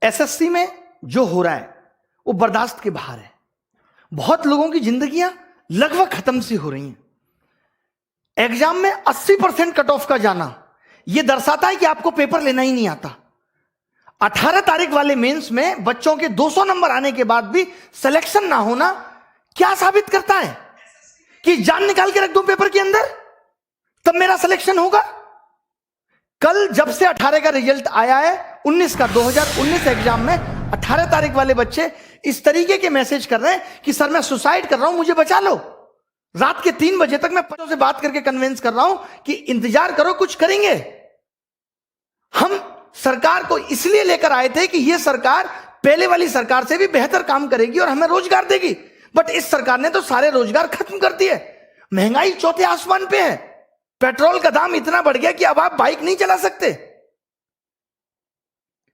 SSC में जो हो रहा है वो बर्दाश्त के बाहर है। बहुत लोगों की जिंदगियां लगभग खत्म सी हो रही हैं। एग्जाम में 80% कट ऑफ का जाना यह दर्शाता है कि आपको पेपर लेना ही नहीं आता। 18 तारीख वाले मेंस में बच्चों के 200 नंबर आने के बाद भी सिलेक्शन ना होना क्या साबित करता है? कि जान निकाल के रख दूं पेपर के अंदर तब मेरा सिलेक्शन होगा। कल जब से 18 का रिजल्ट आया है 19 का 2019 एग्जाम में 18 तारीख वाले बच्चे इस तरीके के मैसेज कर रहे हैं कि सर मैं सुसाइड कर रहा हूं, मुझे बचा लो। रात के 3 बजे तक मैं बच्चों से बात करके कन्विंस कर रहा हूं कि इंतजार करो, कुछ करेंगे। हम सरकार को इसलिए लेकर आए थे कि यह सरकार पहले वाली सरकार से भी बेहतर काम करेगी और हमें रोजगार देगी, बट इस सरकार ने तो सारे रोजगार खत्म कर दिए। महंगाई चौथे आसमान पे है। पेट्रोल का दाम इतना बढ़ गया कि अब आप बाइक नहीं चला सकते।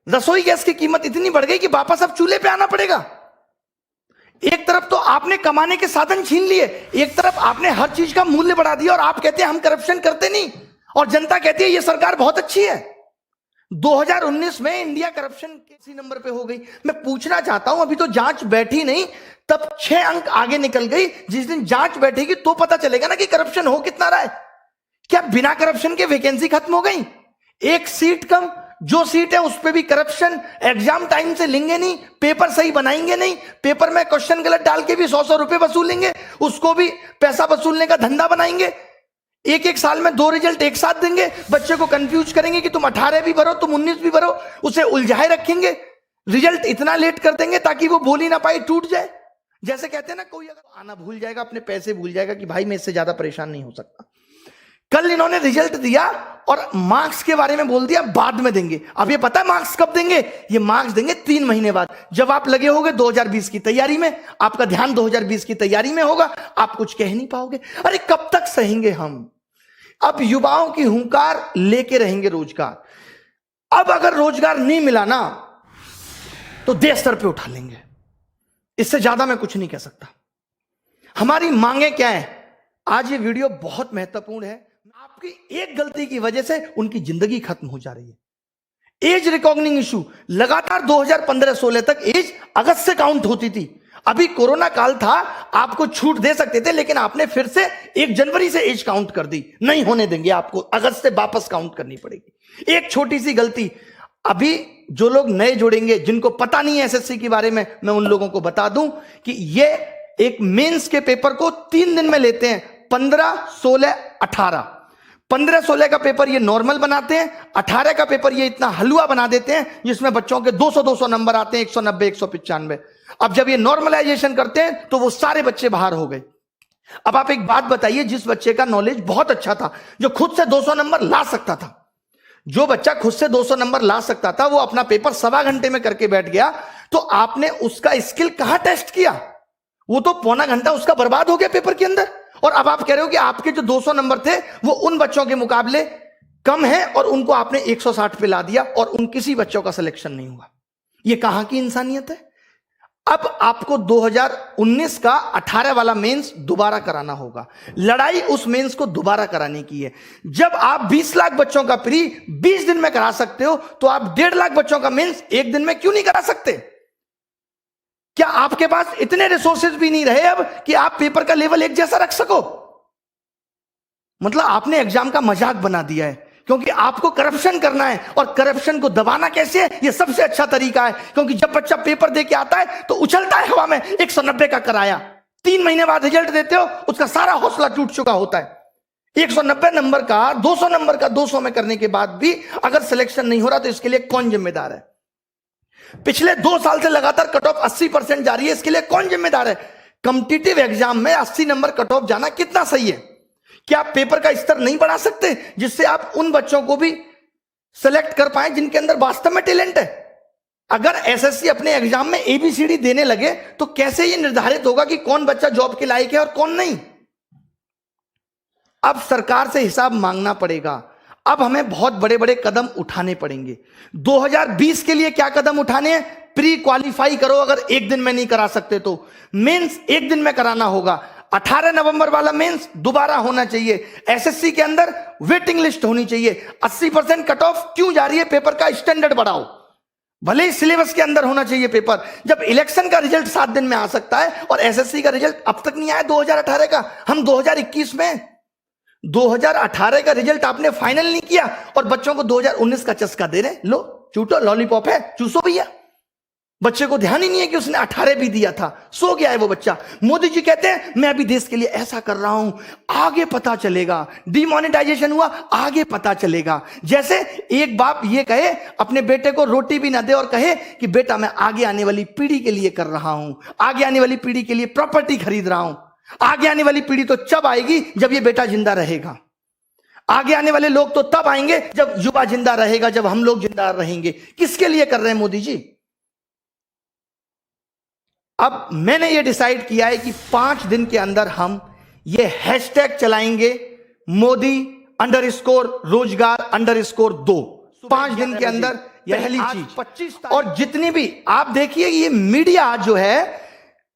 रसोई गैस की कीमत इतनी बढ़ गई कि वापस अब चूल्हे पे आना पड़ेगा। एक तरफ तो आपने कमाने के साधन छीन लिए, एक तरफ आपने हर चीज का मूल्य बढ़ा दिया और आप कहते हैं हम करप्शन करते नहीं, और जनता कहती है ये सरकार बहुत अच्छी है। 2019 में इंडिया करप्शन के इसी नंबर पे हो गई। मैं पूछना चाहता हूं, अभी तो जांच बैठी नहीं, तब 6 अंक आगे निकल गई। जिस दिन जांच बैठेगी तो पता चलेगा ना कि करप्शन हो कितना रहा है। क्या बिना करप्शन के वैकेंसी खत्म हो गई? एक सीट कम, जो सीट है उस पे भी करप्शन। एग्जाम टाइम से लेंगे नहीं, पेपर सही बनाएंगे नहीं, पेपर में क्वेश्चन गलत डाल के भी 100 रुपए वसूलेंगे, उसको भी पैसा वसूलने का धंधा बनाएंगे। एक साल में 2 रिजल्ट एक साथ देंगे, बच्चे को कंफ्यूज करेंगे कि तुम 18 भी भरो, तुम 19 भी भरो, उसे उलझाए रखेंगे। रिजल्ट इतना लेट कर देंगे ताकि वो बोल ही ना पाए, टूट जाए। जैसे कहते हैं ना, कोई अगर आना भूल जाएगा, अपने पैसे भूल जाएगा कि भाई मैं इससे ज्यादा परेशान नहीं हो सकता। कल इन्होंने रिजल्ट दिया और मार्क्स के बारे में बोल दिया बाद में देंगे। अब ये पता है मार्क्स कब देंगे? ये मार्क्स देंगे 3 महीने बाद, जब आप लगे होगे 2020 की तैयारी में, आपका ध्यान 2020 की तैयारी में होगा, आप कुछ कह नहीं पाओगे। अरे कब तक सहेंगे हम? अब युवाओं की हुंकार लेके रहेंगे रोजगार। अब अगर रोजगार नहीं मिला ना तो देश सर पे उठा लेंगे। इससे ज्यादा मैं कुछ नहीं कह सकता। हमारी मांगे क्या है? आज ये वीडियो बहुत महत्वपूर्ण है। आपकी एक गलती की वजह से उनकी जिंदगी खत्म हो जा रही है। एज रिकॉग्निंग इशू लगातार 2015-16 तक एज अगस्त से काउंट होती थी। अभी कोरोना काल था, आपको छूट दे सकते थे, लेकिन आपने फिर से 1 जनवरी से एज काउंट कर दी। नहीं होने देंगे, आपको अगस्त से वापस काउंट करनी पड़ेगी। एक छोटी सी गलती, अभी जो लोग नए जुड़ेंगे, जिनको पता नहीं है एसएससी के बारे में, मैं उन लोगों को बता दूं कि ये एक मेंस के पेपर को 3 दिन में लेते हैं। 15, 16, 18। 15-16 का पेपर ये नॉर्मल बनाते हैं, 18 का पेपर ये इतना हलवा बना देते हैं जिसमें बच्चों के 200 नंबर आते हैं, 190, 195। अब जब ये नॉर्मलाइजेशन करते हैं तो वो सारे बच्चे बाहर हो गए। अब आप एक बात बताइए, जिस बच्चे का नॉलेज बहुत अच्छा था, जो खुद से 200 नंबर ला सकता था, जो बच्चा खुद से 200 नंबर ला सकता था, वो अपना पेपर 1.25 घंटे में करके बैठ गया, तो आपने उसका स्किल कहां टेस्ट किया? वो तो पौना घंटा उसका बर्बाद हो गया पेपर के अंदर। और अब आप कह रहे हो कि आपके जो 200 नंबर थे वो उन बच्चों के मुकाबले कम है और उनको आपने 160 पे ला दिया और उन किसी बच्चों का सिलेक्शन नहीं हुआ। ये कहां की इंसानियत है? अब आपको 2019 का 18 वाला मेंस दोबारा कराना होगा। लड़ाई उस मेंस को दोबारा कराने की है। जब आप 20 लाख बच्चों का प्री 20 दिन में करा सकते हो, तो आप 1.5 लाख बच्चों का मेंस 1 दिन में क्यों नहीं करा सकते? क्या आपके पास इतने रिसोर्सेज भी नहीं रहे अब कि आप पेपर का लेवल एक जैसा रख सको? मतलब आपने एग्जाम का मजाक बना दिया है, क्योंकि आपको करप्शन करना है। और करप्शन को दबाना कैसे है? यह सबसे अच्छा तरीका है, क्योंकि जब बच्चा पेपर दे के आता है तो उछलता है हवा में 190 का कराया। 3 महीने बाद रिजल्ट देते हो, उसका सारा हौसला टूट चुका होता है। 190 नंबर का 200 नंबर का 200 में करने के बाद भी अगर सिलेक्शन नहीं हो रहा तो इसके लिए कौन जिम्मेदार है? पिछले 2 साल से लगातार कट ऑफ 80% जा रही है, इसके लिए कौन जिम्मेदार है? कॉम्पिटिटिव एग्जाम में 80 नंबर कट ऑफ जाना कितना सही है? क्या आप पेपर का स्तर नहीं बढ़ा सकते जिससे आप उन बच्चों को भी सेलेक्ट कर पाए जिनके अंदर वास्तव में टैलेंट है? अगर एसएससी अपने एग्जाम में एबीसीडी देने लगे तो कैसे यह निर्धारित होगा कि कौन बच्चा जॉब के लायक है और कौन नहीं? अब सरकार से हिसाब मांगना पड़ेगा। अब हमें बहुत बड़े बड़े कदम उठाने पड़ेंगे। 2020 के लिए क्या कदम उठाने हैं? प्री क्वालिफाई करो, अगर 1 दिन में नहीं करा सकते तो मेंस 1 दिन में कराना होगा। 18 नवंबर वाला मेंस दोबारा होना चाहिए। एसएससी के अंदर वेटिंग लिस्ट होनी चाहिए। 80% कट ऑफ क्यों जा रही है? पेपर का स्टैंडर्ड बढ़ाओ। भले ही सिलेबस के अंदर होना चाहिए पेपर। जब इलेक्शन का रिजल्ट 7 दिन में आ सकता है और एसएससी का रिजल्ट अब तक नहीं आया 2018 का, हम 2021 में, 2018 का रिजल्ट आपने फाइनल नहीं किया और बच्चों को 2019 का चस्का दे रहे। लो चूटो, लॉलीपॉप है, चूसो भैया। बच्चे को ध्यान ही नहीं है कि उसने 18 भी दिया था, सो गया है वो बच्चा। मोदी जी कहते हैं मैं अभी देश के लिए ऐसा कर रहा हूं, आगे पता चलेगा। डिमोनेटाइजेशन हुआ, आगे पता चलेगा। जैसे एक बाप ये कहे अपने बेटे को रोटी भी ना दे और कहे कि बेटा मैं आगे आने वाली पीढ़ी के लिए कर रहा हूं, आगे आने वाली पीढ़ी के लिए प्रॉपर्टी खरीद रहा हूं। आगे आने वाली पीढ़ी तो जब आएगी जब ये बेटा जिंदा रहेगा। आगे आने वाले लोग तो तब आएंगे जब युवा जिंदा रहेगा, जब हम लोग जिंदा रहेंगे। किसके लिए कर रहे हैं मोदी जी? अब मैंने ये डिसाइड किया है कि 5 दिन के अंदर हम ये हैशटैग चलाएंगे, मोदी _रोजगार_2। 5 दिन के अंदर पहली चीज 25। और जितनी भी आप देखिए ये मीडिया जो है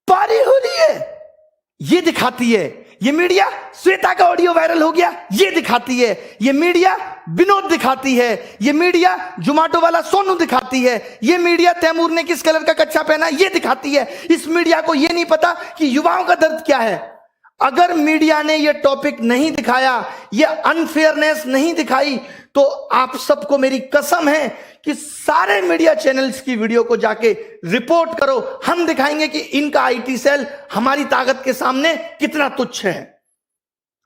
पारी हो रही है, ये दिखाती है। ये मीडिया श्वेता का ऑडियो वायरल हो गया, ये दिखाती है। ये मीडिया विनोद दिखाती है। ये मीडिया जोमेटो वाला सोनू दिखाती है। ये मीडिया तैमूर ने किस कलर का कच्छा पहना, ये दिखाती है। इस मीडिया को ये नहीं पता कि युवाओं का दर्द क्या है। अगर मीडिया ने ये टॉपिक नहीं दिखाया, ये अनफेयरनेस नहीं दिखाई, तो आप सबको मेरी कसम है कि सारे मीडिया चैनल्स की वीडियो को जाके रिपोर्ट करो। हम दिखाएंगे कि इनका आईटी सेल हमारी ताकत के सामने कितना तुच्छ है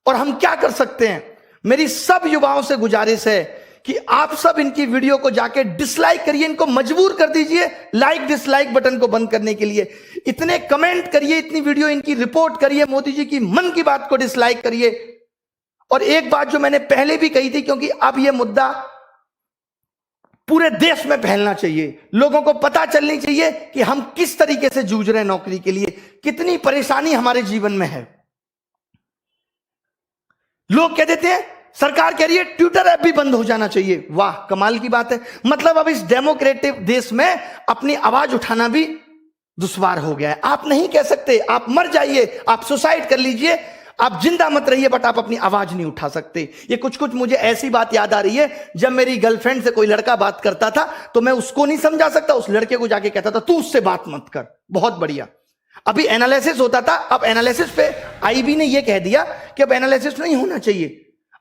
और हम क्या कर सकते हैं। मेरी सब युवाओं से गुजारिश है कि आप सब इनकी वीडियो को जाके डिसलाइक करिए, इनको मजबूर कर दीजिए लाइक डिसलाइक बटन को बंद करने के लिए। इतने कमेंट करिए, इतनी वीडियो इनकी रिपोर्ट करिए, मोदी जी की मन की बात को डिसलाइक करिए। और एक बात जो मैंने पहले भी कही थी, क्योंकि अब यह मुद्दा पूरे देश में फैलना चाहिए, लोगों को पता चलनी चाहिए कि हम किस तरीके से जूझ रहे हैं नौकरी के लिए, कितनी परेशानी हमारे जीवन में है। लोग कह देते हैं सरकार कह रही है ट्विटर ऐप भी बंद हो जाना चाहिए। वाह, कमाल की बात है। मतलब अब इस डेमोक्रेटिक देश में अपनी आवाज उठाना भी दुश्वार हो गया है। आप नहीं कह सकते, आप मर जाइए, आप सुसाइड कर लीजिए, आप जिंदा मत रहिए, बट आप अपनी आवाज नहीं उठा सकते। ये कुछ कुछ मुझे ऐसी बात याद आ रही है, जब मेरी गर्लफ्रेंड से कोई लड़का बात करता था तो मैं उसको नहीं समझा सकता, उस लड़के को जाके कहता था तू उससे बात मत कर। बहुत बढ़िया। अभी एनालिसिस होता था, अब एनालिसिस पे आईबी ने यह कह दिया कि अब एनालिसिस नहीं होना चाहिए,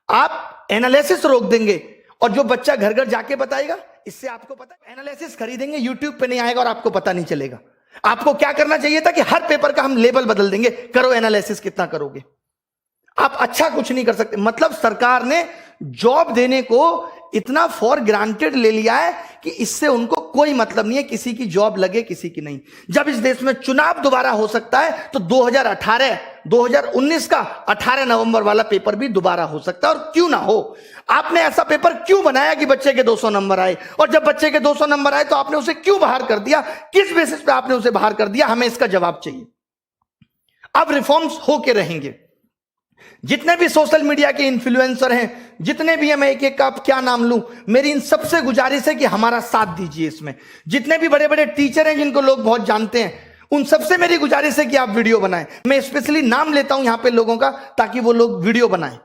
आप एनालिसिस रोक देंगे और जो बच्चा घर घर जाके बताएगा, इससे आपको पता है एनालिसिस खरीदेंगे, यूट्यूब पे नहीं आएगा और आपको पता नहीं चलेगा। आपको क्या करना चाहिए था कि हर पेपर का हम लेबल बदल देंगे, करो एनालिसिस, कितना करोगे। आप अच्छा कुछ नहीं कर सकते। मतलब सरकार ने जॉब देने को इतना फॉर ग्रांटेड ले लिया है कि इससे उनको कोई मतलब नहीं है किसी की जॉब लगे किसी की नहीं। जब इस देश में चुनाव दोबारा हो सकता है तो 2019 का 18 नवंबर वाला पेपर भी दोबारा हो सकता है, और क्यों ना हो। आपने ऐसा पेपर क्यों बनाया कि बच्चे के 200 नंबर आए, और जब बच्चे के 200 नंबर आए तो आपने उसे क्यों बाहर कर दिया, किस बेसिस पे आपने उसे बाहर कर दिया, हमें इसका जवाब चाहिए। अब रिफॉर्म्स होके रहेंगे। जितने भी सोशल मीडिया के इन्फ्लुएंसर हैं, जितने भी हैं, मैं एक एक का क्या नाम लूं, मेरी इन सबसे गुजारिश है कि हमारा साथ दीजिए इसमें। जितने भी बड़े बड़े टीचर हैं जिनको लोग बहुत जानते हैं, उन सबसे मेरी गुजारिश है कि आप वीडियो बनाएं। मैं स्पेशली नाम लेता हूं यहां पे लोगों का, ताकि वो लोग वीडियो बनाएं।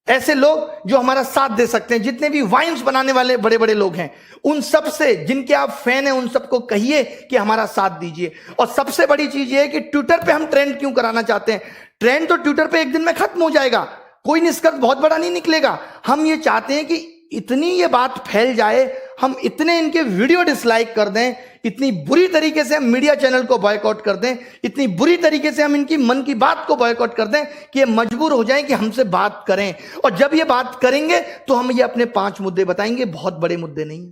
ऐसे लोग जो हमारा साथ दे सकते हैं, जितने भी वाइन्स बनाने वाले बड़े बड़े लोग हैं, उन सब से जिनके आप फैन हैं, उन सबको कहिए कि हमारा साथ दीजिए। और सबसे बड़ी चीज ये है कि ट्विटर पे हम ट्रेंड क्यों कराना चाहते हैं। ट्रेंड तो ट्विटर पे एक दिन में खत्म हो जाएगा, कोई निष्कर्ष बहुत बड़ा नहीं निकलेगा। हम ये चाहते हैं कि इतनी ये बात फैल जाए, हम इतने इनके वीडियो डिसलाइक कर दें, इतनी बुरी तरीके से हम मीडिया चैनल को बॉयकॉट कर दें, इतनी बुरी तरीके से हम इनकी मन की बात को बॉयकॉट कर दें कि ये मजबूर हो जाएं कि हमसे बात करें। और जब ये बात करेंगे तो हम ये अपने 5 मुद्दे बताएंगे। बहुत बड़े मुद्दे नहीं है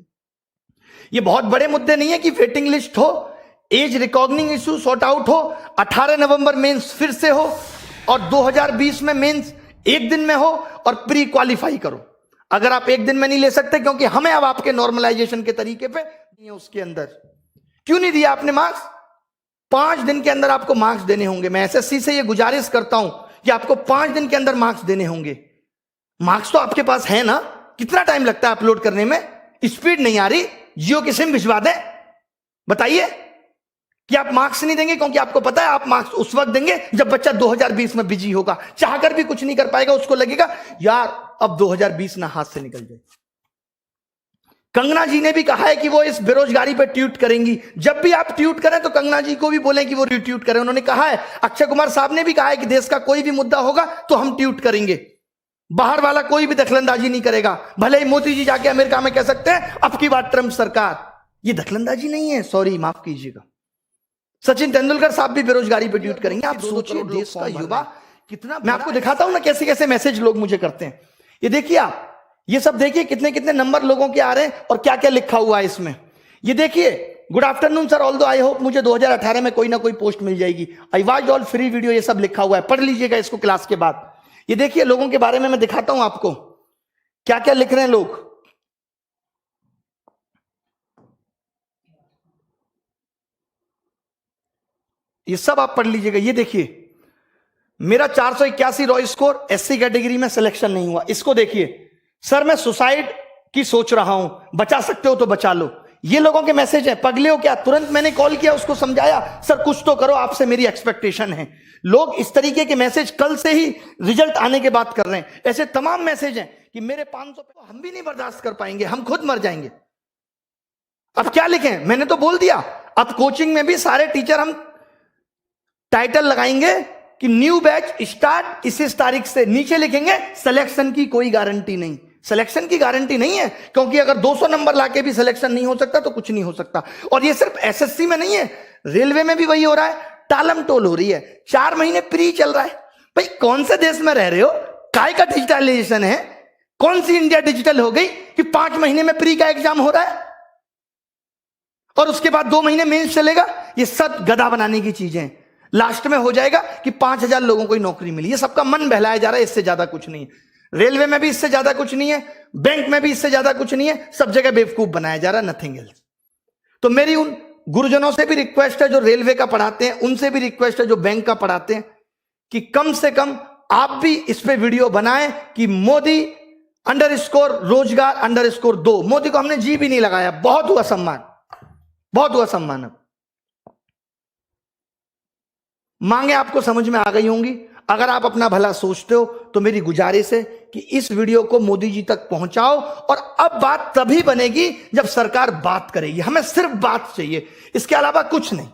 ये, बहुत बड़े मुद्दे नहीं है कि वेटिंग लिस्ट हो, age recognising issue sort out हो, 18 नवंबर मेंस फिर से हो, और 2020 में मेंस एक दिन में हो, और प्री क्वालिफाई करो। अगर आप एक दिन में नहीं ले सकते, क्योंकि हमें अब आपके नॉर्मलाइजेशन के तरीके पे नहीं है, उसके अंदर क्यों नहीं दिया आपने मार्क्स। 5 दिन के अंदर आपको मार्क्स देने होंगे। मैं एसएससी से ये गुजारिश करता हूं कि आपको 5 दिन के अंदर मार्क्स देने होंगे। मार्क्स तो आपके पास है ना, कितना टाइम लगता है अपलोड करने में, स्पीड नहीं आ रही, जियो की सिम भिजवा दें। बताइए कि आप मार्क्स नहीं देंगे, क्योंकि आपको पता है आप मार्क्स उस वक्त देंगे जब बच्चा 2020 में बिजी होगा, चाहकर भी कुछ नहीं कर पाएगा, उसको लगेगा यार अब 2020 ना हाथ से निकल जाए। कंगना जी ने भी कहा है कि वो इस बेरोजगारी पे ट्वीट करेंगी। जब भी आप ट्वीट करें तो कंगना जी को भी बोलें कि वो रिट्वीट करें। उन्होंने कहा है, अक्षय कुमार साहब ने भी कहा है कि देश का कोई भी मुद्दा होगा तो हम ट्वीट करेंगे, बाहर वाला कोई भी दखलंदाजी नहीं करेगा। भले ही मोदी जी जाके अमेरिका में कह सकते हैं अब की बात ट्रंप सरकार, ये दखलंदाजी नहीं है, सॉरी माफ कीजिएगा। सचिन तेंदुलकर साहब भी बेरोजगारी पे ट्वीट करेंगे। आप सोचिए देश का युवा कितना, मैं आपको दिखाता हूं ना कैसे कैसे मैसेज लोग मुझे करते हैं। ये देखिए आप, ये सब देखिए कितने कितने नंबर लोगों के आ रहे हैं और क्या क्या लिखा हुआ है इसमें। ये देखिए, good afternoon sir, although I hope मुझे 2018 में कोई ना कोई पोस्ट मिल जाएगी। I watch all free video, ये सब लिखा हुआ है, पढ़ लीजिएगा इसको क्लास के बाद। ये देखिए लोगों के बारे में मैं दिखाता हूं आपको क्या क्या लिख रहे हैं लोग। ये सब आप पढ़ लीजिएगा। ये देखिए, मेरा 481 रॉ स्कोर, एससी कैटेगरी में सिलेक्शन नहीं हुआ। इसको देखिए, सर मैं सुसाइड की सोच रहा हूं, बचा सकते हो तो बचा लो। ये लोगों के मैसेज है। पगले हो क्या? तुरंत मैंने कॉल किया, उसको समझाया, सर कुछ तो करो, आपसे मेरी एक्सपेक्टेशन है। लोग इस तरीके के मैसेज कल से ही रिजल्ट आने के बाद कर रहे हैं। ऐसे तमाम मैसेज हैं कि मेरे 500 पे हम भी नहीं बर्दाश्त कर पाएंगे, हम खुद मर जाएंगे। अब क्या लिखें? मैंने तो बोल दिया, अब कोचिंग में भी सारे टीचर हम टाइटल लगाएंगे कि न्यू बैच स्टार्ट इस तारीख से। नीचे लिखेंगे सिलेक्शन की कोई गारंटी नहीं। सिलेक्शन की गारंटी नहीं है, क्योंकि अगर 200 नंबर लाके भी सिलेक्शन नहीं हो सकता तो कुछ नहीं हो सकता। और ये सिर्फ एसएससी में नहीं है, रेलवे में भी वही हो रहा है, टालम टोल हो रही है। 4 महीने प्री चल रहा है। भाई कौन से देश में रह रहे हो? काय का डिजिटलाइजेशन है? कौन सी इंडिया डिजिटल हो गई कि 5 महीने में प्री का एग्जाम हो रहा है और उसके बाद 2 महीने मेंस चलेगा? ये सब गधा बनाने की चीजें हैं। लास्ट में हो जाएगा कि 5000 लोगों को नौकरी मिली। ये सबका मन बहलाया जा रहा है, इससे ज्यादा कुछ नहीं है। रेलवे में भी इससे ज्यादा कुछ नहीं है, बैंक में भी इससे ज्यादा कुछ नहीं है, सब जगह बेवकूफ बनाया जा रहा है, नथिंग एल्स। तो मेरी उन गुरुजनों से भी रिक्वेस्ट है जो रेलवे का पढ़ाते हैं, उनसे भी रिक्वेस्ट है जो बैंक का पढ़ाते हैं, कि कम से कम आप भी इस पे वीडियो बनाएं कि मोदी _ रोजगार _ 2। मोदी को हमने जी भी नहीं लगाया, बहुत हुआ सम्मान, बहुत हुआ सम्मान। अब मांगे आपको समझ में आ गई होंगी। अगर आप अपना भला सोचते हो तो मेरी गुजारिश है कि इस वीडियो को मोदी जी तक पहुंचाओ। और अब बात तभी बनेगी जब सरकार बात करेगी। हमें सिर्फ बात चाहिए, इसके अलावा कुछ नहीं।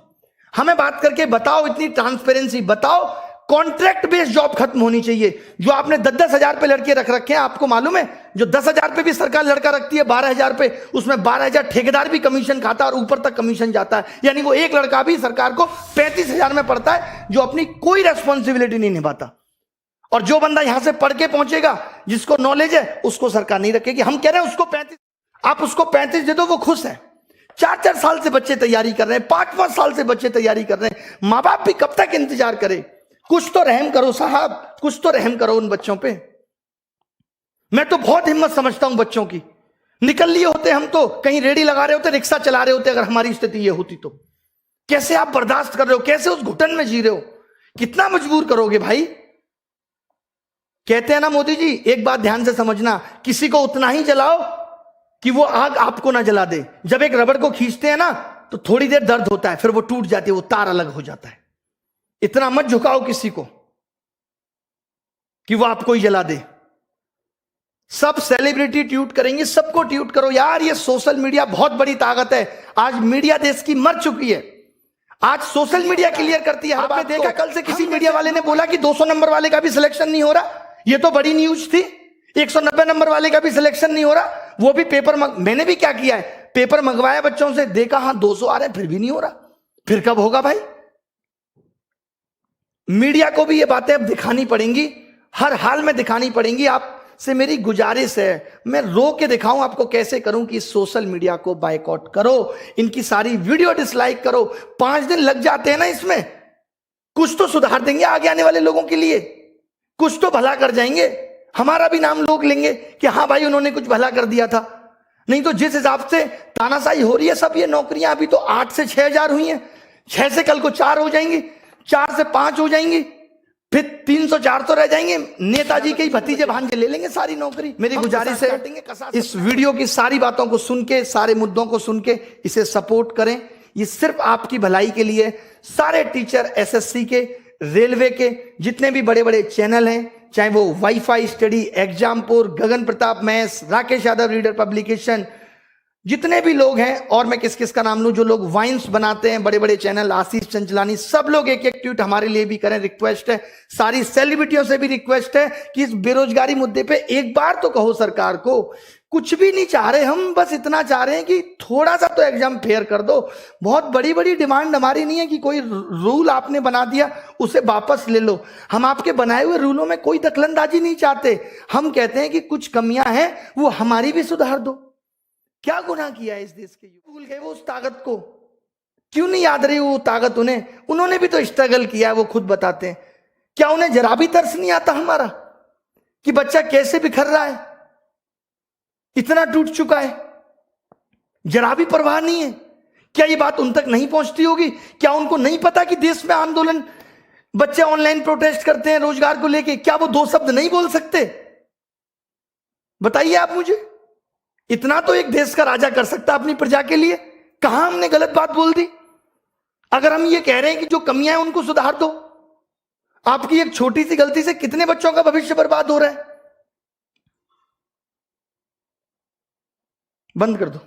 हमें बात करके बताओ, इतनी ट्रांसपेरेंसी बताओ। कॉन्ट्रैक्ट बेस्ड जॉब खत्म होनी चाहिए। जो आपने 10-10 हजार पे लड़के रख रखे हैं, आपको मालूम है जो 10 हजार पे भी सरकार लड़का रखती है 12 हजार पे, उसमें 12 हजार ठेकेदार भी कमीशन खाता है और ऊपर तक कमीशन जाता है। यानी वो एक लड़का भी सरकार को 35 हजार में पड़ता है, जो अपनी कोई रेस्पॉन्सिबिलिटी नहीं निभाता। और जो बंदा यहां से पढ़ के पहुंचेगा, जिसको नॉलेज है, उसको सरकार नहीं रखेगी। हम कह रहे हैं उसको 35, आप उसको 35 दे दो, वो खुश है। 4-4 साल से बच्चे तैयारी कर रहे हैं, 5-5 साल से बच्चे तैयारी कर रहे हैं। माँ बाप भी कब तक इंतजार करे? कुछ तो रहम करो साहब, कुछ तो रहम करो उन बच्चों पे। मैं तो बहुत हिम्मत समझता हूं बच्चों की। निकल लिए होते हम तो, कहीं रेडी लगा रहे होते, रिक्शा चला रहे होते, अगर हमारी स्थिति ये होती तो। कैसे आप बर्दाश्त कर रहे हो? कैसे उस घुटन में जी रहे हो? कितना मजबूर करोगे भाई? कहते हैं ना मोदी जी, एक बात ध्यान से समझना, किसी को उतना ही जलाओ कि वो आग आपको ना जला दे। जब एक रबड़ को खींचते हैं ना तो थोड़ी देर दर्द होता है, फिर वो टूट जाती है, वो तार अलग हो जाता है। इतना मत झुकाओ किसी को कि वो आपको ही जला दे। सब सेलिब्रिटी ट्वीट करेंगे, सबको ट्वीट करो यार। ये सोशल मीडिया बहुत बड़ी ताकत है। आज मीडिया देश की मर चुकी है, आज सोशल मीडिया क्लियर करती है। आपने देखा कल से किसी मीडिया वाले ने बोला कि 200 नंबर वाले का भी सिलेक्शन नहीं हो रहा। ये तो बड़ी न्यूज थी। 190 नंबर वाले का भी सिलेक्शन नहीं हो रहा, वो भी पेपर मैंने भी क्या किया है, पेपर मंगवाया बच्चों से, देखा हाँ 200 आ रहे हैं, फिर भी नहीं हो रहा। फिर कब होगा भाई? मीडिया को भी ये बातें अब दिखानी पड़ेंगी, हर हाल में दिखानी पड़ेंगी। आपसे मेरी गुजारिश है, मैं रो के दिखाऊं आपको कैसे करूं कि सोशल मीडिया को बायकॉट करो, इनकी सारी वीडियो डिसलाइक करो। 5 दिन लग जाते हैं ना इसमें, कुछ तो सुधार देंगे आगे आने वाले लोगों के लिए, कुछ तो भला कर जाएंगे। हमारा भी नाम लोग लेंगे कि हाँ भाई उन्होंने कुछ भला कर दिया था। नहीं तो जिस हिसाब से तानाशाही हो रही है, सब ये नौकरियां अभी तो 8 से 6 हजार हुई हैं, 6 से कल को 4 हो जाएंगी, 4 से 5 हो जाएंगी, फिर 300-400 रह जाएंगे। नेताजी के ही भतीजे भांजे ले लेंगे सारी नौकरी। मेरी गुजारिश है, इस वीडियो की सारी बातों को सुन के, सारे मुद्दों को सुन के इसे सपोर्ट करें। ये सिर्फ आपकी भलाई के लिए। सारे टीचर, एसएससी के, रेलवे के, जितने भी बड़े बड़े चैनल हैं, चाहे वो wifi study, Exampur, Gagan Pratap maths, Rakesh Yadav reader publication, जितने भी लोग हैं, और मैं किस किस का नाम लूं, जो लोग वाइन्स बनाते हैं, बड़े बड़े चैनल, आशीष चंचलानी, सब लोग एक एक ट्वीट हमारे लिए भी करें। रिक्वेस्ट है, सारी सेलिब्रिटियों से भी रिक्वेस्ट है कि इस बेरोजगारी मुद्दे पे एक बार तो कहो सरकार को। कुछ भी नहीं चाह रहे हम, बस इतना चाह रहे हैं कि थोड़ा सा तो एग्जाम फेयर कर दो। बहुत बड़ी बड़ी डिमांड हमारी नहीं है कि कोई रूल आपने बना दिया उसे वापस ले लो। हम आपके बनाए हुए रूलों में कोई दखलंदाजी नहीं चाहते। हम कहते हैं कि कुछ कमियां हैं वो हमारी भी सुधार दो। क्या गुनाह किया है इस देश के युवा? भूल गए वो उस ताकत को? क्यों नहीं याद रही वो ताकत उन्हें? उन्होंने भी तो स्ट्रगल किया है, वो खुद बताते हैं। क्या उन्हें जरा भी तरस नहीं आता हमारा कि बच्चा कैसे बिखर रहा है, इतना टूट चुका है? जरा भी परवाह नहीं है? क्या ये बात उन तक नहीं पहुंचती होगी? क्या उनको नहीं पता कि देश में आंदोलन, बच्चे ऑनलाइन प्रोटेस्ट करते हैं रोजगार को लेके? क्या वो दो शब्द नहीं बोल सकते? बताइए आप मुझे। इतना तो एक देश का राजा कर सकता अपनी प्रजा के लिए। कहां हमने गलत बात बोल दी? अगर हम ये कह रहे हैं कि जो कमियां हैं उनको सुधार दो, आपकी एक छोटी सी गलती से कितने बच्चों का भविष्य बर्बाद हो रहा है? बंद कर दो।